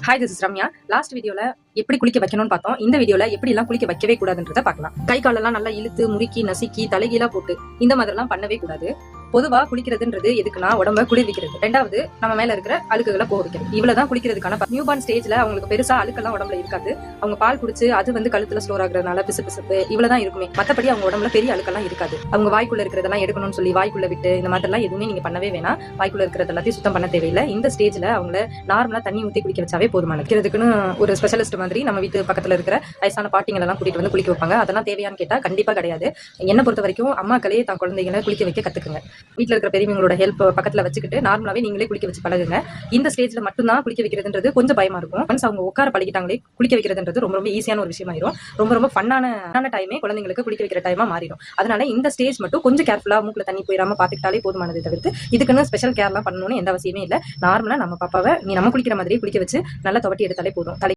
Hi, this is Ramya. Last வீடியோல எப்படி குளிக்க வைக்கணும்னு பார்த்தோம். இந்த வீடியோல எப்படி எல்லாம் குளிக்க வைக்கவே கூடாதுன்றத பார்க்கலாம். கை காலெல்லாம் நல்லா இழுத்து முறுக்கி நசுக்கி தலைகீழா போட்டு இந்த மாதிரி எல்லாம் பண்ணவே கூடாது. பொதுவா குளிக்கிறதுன்றது எதுக்குன்னா உடம்ப குளிர்விக்கிறது. ரெண்டாவது நம்ம மேல இருக்கிற அழுக்குகளை போகிறது. இவ்வளவுதான் குளிக்கிறதுக்கான. நியூபார்ன் ஸ்டேஜ்ல அவங்களுக்கு பெருசா அழுக்கெல்லாம் உடம்புல இருக்காது. அவங்க பால் குடிச்சு அது கழுத்துல ஸ்டோர் ஆகுறதுனால பிசு பிசுப்பு இவ்வளவுதான் இருக்குமே. மத்தபடி அவங்க உடம்புல பெரிய அழுக்கெல்லாம் இருக்காது. அவங்க வாய்க்குள்ள இருக்கிறதெல்லாம் எடுக்கணும்னு சொல்லி வாய்க்குள்ள விட்டு இந்த மாதிரி எல்லாம் எதுவுமே நீங்க பண்ணவே வேணாம். வாய்க்குள்ள இருக்கிறது எல்லாத்தையும் சுத்தம் பண்ண தேவையில்லை. இந்த ஸ்டேஜ்ல அவங்கள நார்மலா தண்ணி ஊத்தி குளிக்க வச்சாவே போதுமானது. இருக்கிறதுக்குன்னு ஒரு ஸ்பெஷலிஸ்ட் மாதிரி நம்ம வீட்டு பக்கத்துல இருக்கிற வயசான பாட்டிங்களை எல்லாம் கூட்டிட்டு வந்து குளிக்க வைப்பாங்க. அதெல்லாம் தேவையான்னு கேட்டா கண்டிப்பா கிடையாது. என்ன பொறுத்த வரைக்கும் அம்மாக்களே தான் குழந்தைகளை குளிக்க வைக்க கத்துக்குங்க. வீட்டுல இருக்கிற பெரியவங்களோட ஹெல்ப் பக்கத்துல வச்சுக்கிட்டு நார்மலாவே நீங்களே குளிக்க வச்சு பழகுங்க. இந்த ஸ்டேஜ்ல மட்டும்தான் குளிக்க வைக்கிறதுன்றது கொஞ்சம் பயமா இருக்கும். ஒன்ஸ் அவங்க உட்கார பழகிட்டாங்களே குளிக்க வைக்கிறதுன்றது ரொம்ப ரொம்ப ஈஸியான ஒரு விஷயமாயிரும். ரொம்ப ஃபன்னான டைமே குழந்தைங்களுக்கு குளிக்க வைக்கிற டைமா மாறிடும். அதனால இந்த ஸ்டேஜ் மட்டும் கொஞ்சம் கேர்ஃபுல்லா மூக்குல தண்ணி போயிடாம பாத்துக்கிட்டாலே போதுமானதை தவிர்த்து இதுக்குன்னு ஸ்பெஷல் கேர்லாம் பண்ணணும்னு எந்த அவசியமே இல்லை. நார்மலா நம்ம பாப்பாவை நம்ம குளிக்கிற மாதிரியே குளிக்க வச்சு நல்லா துவட்டி எடுத்தாலே போதும்.